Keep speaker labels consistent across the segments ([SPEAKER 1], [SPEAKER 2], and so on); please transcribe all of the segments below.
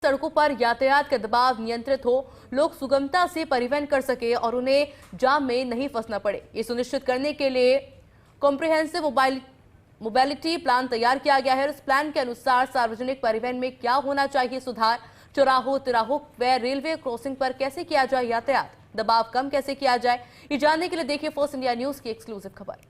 [SPEAKER 1] सड़कों पर यातायात का दबाव नियंत्रित हो, लोग सुगमता से परिवहन कर सके और उन्हें जाम में नहीं फंसना पड़े। ये सुनिश्चित करने के लिए कॉम्प्रिहेंसिव मोबिलिटी प्लान तैयार किया गया है। इस प्लान के अनुसार सार्वजनिक परिवहन में क्या होना चाहिए सुधार, चौराहों, तिराहों व रेलवे क्रॉसिंग पर कैसे किया जाए यातायात, दबाव कम कैसे किया जाए, ये जानने के लिए देखिए फर्स्ट इंडिया न्यूज की एक्सक्लूसिव खबर।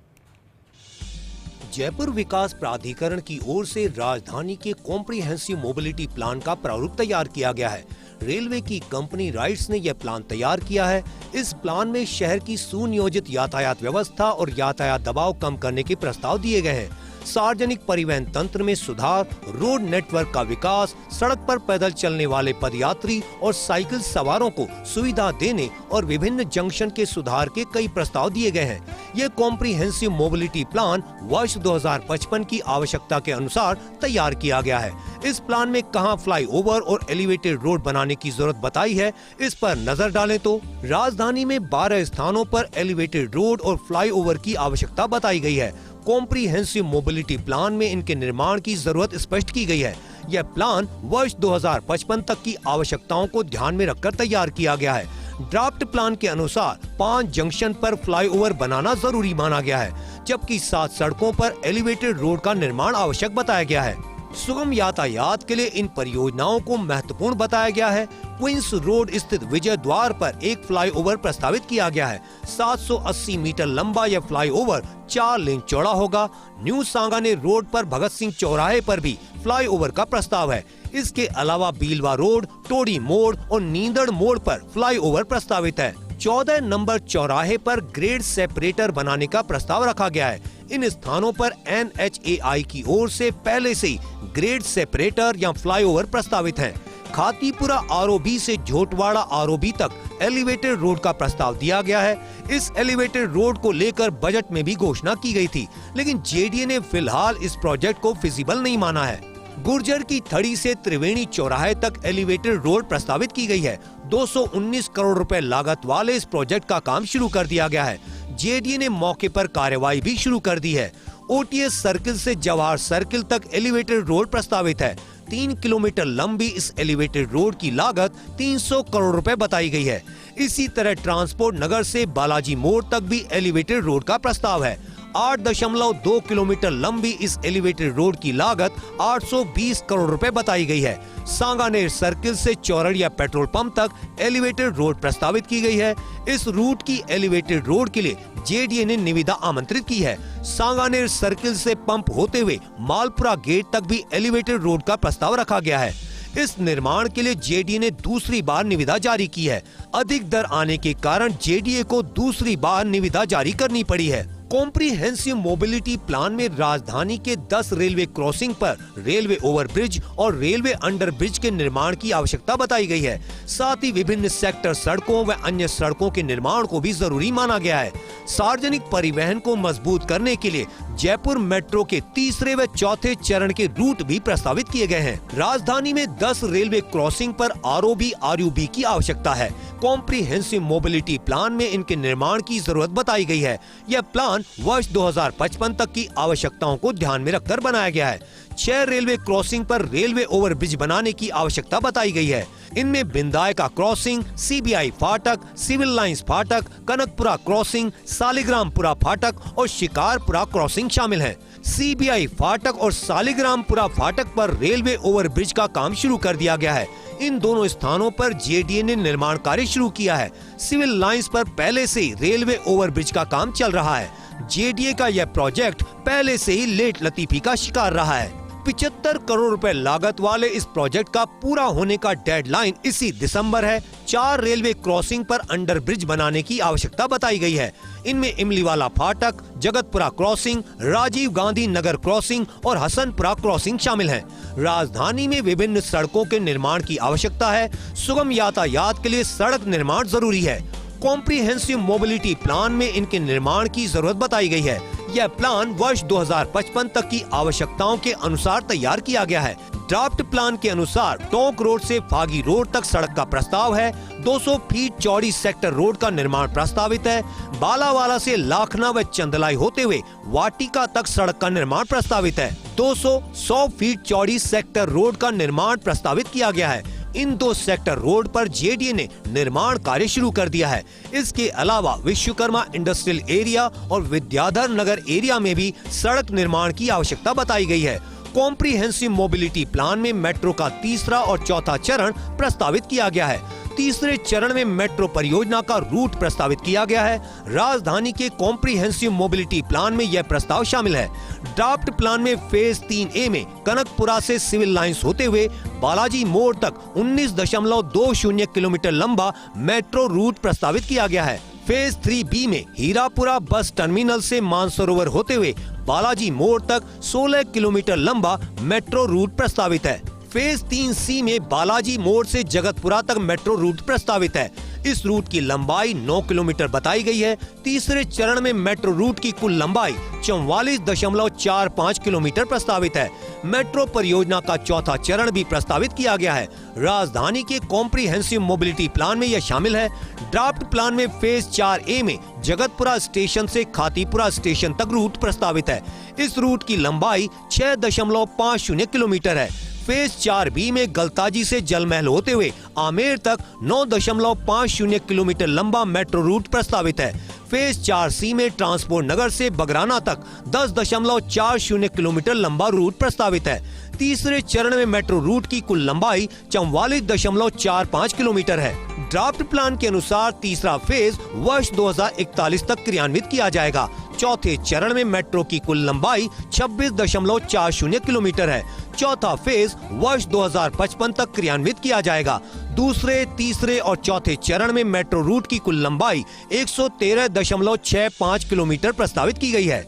[SPEAKER 2] जयपुर विकास प्राधिकरण की ओर से राजधानी के कॉम्प्रिहेंसिव मोबिलिटी प्लान का प्रारूप तैयार किया गया है। रेलवे की कंपनी राइट्स ने यह प्लान तैयार किया है। इस प्लान में शहर की सुनियोजित यातायात व्यवस्था और यातायात दबाव कम करने के प्रस्ताव दिए गए हैं। सार्वजनिक परिवहन तंत्र में सुधार, रोड नेटवर्क का विकास, सड़क पर पैदल चलने वाले पदयात्री और साइकिल सवारों को सुविधा देने और विभिन्न जंक्शन के सुधार के कई प्रस्ताव दिए गए हैं। ये कॉम्प्रिहेंसिव मोबिलिटी प्लान वर्ष 2055 की आवश्यकता के अनुसार तैयार किया गया है। इस प्लान में कहां फ्लाईओवर और एलिवेटेड रोड बनाने की जरूरत बताई है, इस पर नजर डालें तो राजधानी में 12 स्थानों पर एलिवेटेड रोड और फ्लाईओवर की आवश्यकता बताई गई है। कॉम्प्रिहेंसिव मोबिलिटी प्लान में इनके निर्माण की जरूरत स्पष्ट की गई है। यह प्लान वर्ष 2055 तक की आवश्यकताओं को ध्यान में रखकर तैयार किया गया है। ड्राफ्ट प्लान के अनुसार 5 जंक्शन पर फ्लाईओवर बनाना जरूरी माना गया है, जबकि 7 सड़कों पर एलिवेटेड रोड का निर्माण आवश्यक बताया गया है। सुगम यातायात के लिए इन परियोजनाओं को महत्वपूर्ण बताया गया है। क्वींस रोड स्थित विजय द्वार पर एक फ्लाईओवर प्रस्तावित किया गया है। 780 मीटर लंबा यह फ्लाईओवर 4 लेन चौड़ा होगा। न्यू सांगानेर रोड पर भगत सिंह चौराहे पर भी फ्लाईओवर का प्रस्ताव है। इसके अलावा बीलवा रोड, टोडी मोड़ और नींदड़ मोड़ पर फ्लाईओवर प्रस्तावित है। 14 नंबर चौराहे पर ग्रेड सेपरेटर बनाने का प्रस्ताव रखा गया है। इन स्थानों पर NHAI की ओर से पहले से ही ग्रेड सेपरेटर या फ्लाईओवर प्रस्तावित हैं। खातीपुरा ROB से झोटवाड़ा ROB तक एलिवेटेड रोड का प्रस्ताव दिया गया है। इस एलिवेटेड रोड को लेकर बजट में भी घोषणा की गई थी, लेकिन JDA ने फिलहाल इस प्रोजेक्ट को फिजिबल नहीं माना है। गुर्जर की थड़ी से त्रिवेणी चौराहे तक एलिवेटेड रोड प्रस्तावित की गई है। 219 करोड़ रुपए लागत वाले इस प्रोजेक्ट का काम शुरू कर दिया गया है। JDA ने मौके पर कार्रवाई भी शुरू कर दी है। OTS सर्किल से जवाहर सर्किल तक एलिवेटेड रोड प्रस्तावित है। 3 किलोमीटर लंबी इस एलिवेटेड रोड की लागत 300 करोड़ रुपए बताई गई है। इसी तरह ट्रांसपोर्ट नगर से बालाजी मोड़ तक भी एलिवेटेड रोड का प्रस्ताव है। 8.2 किलोमीटर लंबी इस एलिवेटेड रोड की लागत 820 करोड़ रुपए बताई गई है। सांगानेर सर्किल से चौरड़िया पेट्रोल पंप तक एलिवेटेड रोड प्रस्तावित की गई है। इस रूट की एलिवेटेड रोड के लिए JDA ने निविदा आमंत्रित की है। सांगानेर सर्किल से पंप होते हुए मालपुरा गेट तक भी एलिवेटेड रोड का प्रस्ताव रखा गया है। इस निर्माण के लिए JDA ने दूसरी बार निविदा जारी की है। अधिक दर आने के कारण JDA को दूसरी बार निविदा जारी करनी पड़ी है। कॉम्प्रिहेंसिव मोबिलिटी प्लान में राजधानी के 10 रेलवे क्रॉसिंग पर रेलवे ओवरब्रिज और रेलवे अंडरब्रिज के निर्माण की आवश्यकता बताई गई है। साथ ही विभिन्न सेक्टर सड़कों व अन्य सड़कों के निर्माण को भी जरूरी माना गया है। सार्वजनिक परिवहन को मजबूत करने के लिए जयपुर मेट्रो के तीसरे व चौथे चरण के रूट भी प्रस्तावित किए गए हैं। राजधानी में 10 रेलवे क्रॉसिंग पर ROB RUB की आवश्यकता है। कॉम्प्रिहेंसिव मोबिलिटी प्लान में इनके निर्माण की जरूरत बताई गई है। यह प्लान वर्ष 2055 तक की आवश्यकताओं को ध्यान में रखकर बनाया गया है। 6 रेलवे क्रॉसिंग पर रेलवे ओवरब्रिज बनाने की आवश्यकता बताई गई है। इनमें बिंदायका क्रॉसिंग, CBI फाटक, सिविल लाइंस फाटक, कनकपुरा क्रॉसिंग, सालिग्रामपुरा फाटक और शिकारपुरा क्रॉसिंग शामिल हैं। CBI फाटक और सालिग्रामपुरा फाटक पर रेलवे ओवरब्रिज का काम शुरू कर दिया गया है। इन दोनों स्थानों पर JDA ने निर्माण कार्य शुरू किया है। सिविल लाइंस पर पहले से ही रेलवे ओवरब्रिज का काम चल रहा है। JDA का यह प्रोजेक्ट पहले से ही लेट लतीफी का शिकार रहा है। 75 करोड़ रुपए लागत वाले इस प्रोजेक्ट का पूरा होने का डेडलाइन इसी दिसंबर है। 4 रेलवे क्रॉसिंग पर अंडरब्रिज बनाने की आवश्यकता बताई गई है। इनमें इमलीवाला फाटक, जगतपुरा क्रॉसिंग, राजीव गांधी नगर क्रॉसिंग और हसनपुरा क्रॉसिंग शामिल हैं। राजधानी में विभिन्न सड़कों के निर्माण की आवश्यकता है। सुगम यातायात के लिए सड़क निर्माण जरूरी है। कॉम्प्रिहेंसिव मोबिलिटी प्लान में इनके निर्माण की जरूरत बताई गई है। यह प्लान वर्ष 2055 तक की आवश्यकताओं के अनुसार तैयार किया गया है। ड्राफ्ट प्लान के अनुसार टोंक रोड से फागी रोड तक सड़क का प्रस्ताव है। 200 फीट चौड़ी सेक्टर रोड का निर्माण प्रस्तावित है। बालावाला से लाखना व चंदलाई होते हुए वाटिका तक सड़क का निर्माण प्रस्तावित है। 200 फीट चौड़ी सेक्टर रोड का निर्माण प्रस्तावित किया गया है। इन 2 सेक्टर रोड पर जेडीए ने निर्माण कार्य शुरू कर दिया है। इसके अलावा विश्वकर्मा इंडस्ट्रियल एरिया और विद्याधर नगर एरिया में भी सड़क निर्माण की आवश्यकता बताई गई है। कॉम्प्रिहेंसिव मोबिलिटी प्लान में मेट्रो का तीसरा और चौथा चरण प्रस्तावित किया गया है। तीसरे चरण में मेट्रो परियोजना का रूट प्रस्तावित किया गया है। राजधानी के कॉम्प्रिहेंसिव मोबिलिटी प्लान में यह प्रस्ताव शामिल है। ड्राफ्ट प्लान में फेज 3A में कनकपुरा से सिविल लाइंस होते हुए बालाजी मोड़ तक 19.20 किलोमीटर लंबा मेट्रो रूट प्रस्तावित किया गया है। फेज 3B में हीरापुरा बस टर्मिनल से मानसरोवर होते हुए बालाजी मोड़ तक 16 किलोमीटर लंबा मेट्रो रूट प्रस्तावित है। फेज 3C में बालाजी मोड़ से जगतपुरा तक मेट्रो रूट प्रस्तावित है। इस रूट की लंबाई 9 किलोमीटर बताई गई है। तीसरे चरण में मेट्रो रूट की कुल लंबाई 44.45 किलोमीटर प्रस्तावित है। मेट्रो परियोजना का चौथा चरण भी प्रस्तावित किया गया है। राजधानी के कॉम्प्रिहेंसिव मोबिलिटी प्लान में यह शामिल है। ड्राफ्ट प्लान में फेज 4A में जगतपुरा स्टेशन से खातीपुरा स्टेशन तक रूट प्रस्तावित है। इस रूट की लंबाई 6.50 किलोमीटर है। फेज 4B में गलताजी से जलमहल होते हुए आमेर तक 9.50 किलोमीटर लंबा मेट्रो रूट प्रस्तावित है। फेज 4C में ट्रांसपोर्ट नगर से बगराना तक 10.40 किलोमीटर लंबा रूट प्रस्तावित है। तीसरे चरण में मेट्रो रूट की कुल लंबाई 44.45 किलोमीटर है। ड्राफ्ट प्लान के अनुसार तीसरा फेज वर्ष 2041 तक क्रियान्वित किया जाएगा। चौथे चरण में मेट्रो की कुल लंबाई 26.40 किलोमीटर है। चौथा फेज वर्ष 2055 तक क्रियान्वित किया जाएगा। दूसरे, तीसरे और चौथे चरण में मेट्रो रूट की कुल लंबाई 113.65 किलोमीटर प्रस्तावित की गई है।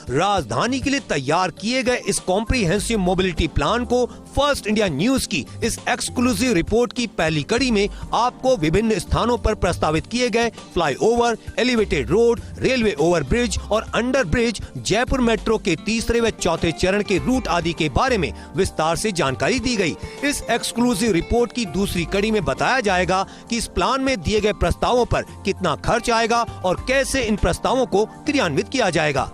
[SPEAKER 2] राजधानी के लिए तैयार किए गए इस कॉम्प्रिहेंसिव मोबिलिटी प्लान को फर्स्ट इंडिया न्यूज की इस एक्सक्लूसिव रिपोर्ट की पहली कड़ी में आपको विभिन्न स्थानों पर प्रस्तावित किए गए flyover, elevated road, railway overbridge और अंडर ब्रिज, जयपुर मेट्रो के तीसरे व चौथे चरण के रूट आदि के बारे में विस्तार से जानकारी दी गई। इस एक्सक्लूसिव रिपोर्ट की दूसरी कड़ी में बताया जाएगा कि इस प्लान में दिए गए प्रस्तावों पर कितना खर्च आएगा और कैसे इन प्रस्तावों को क्रियान्वित किया जाएगा।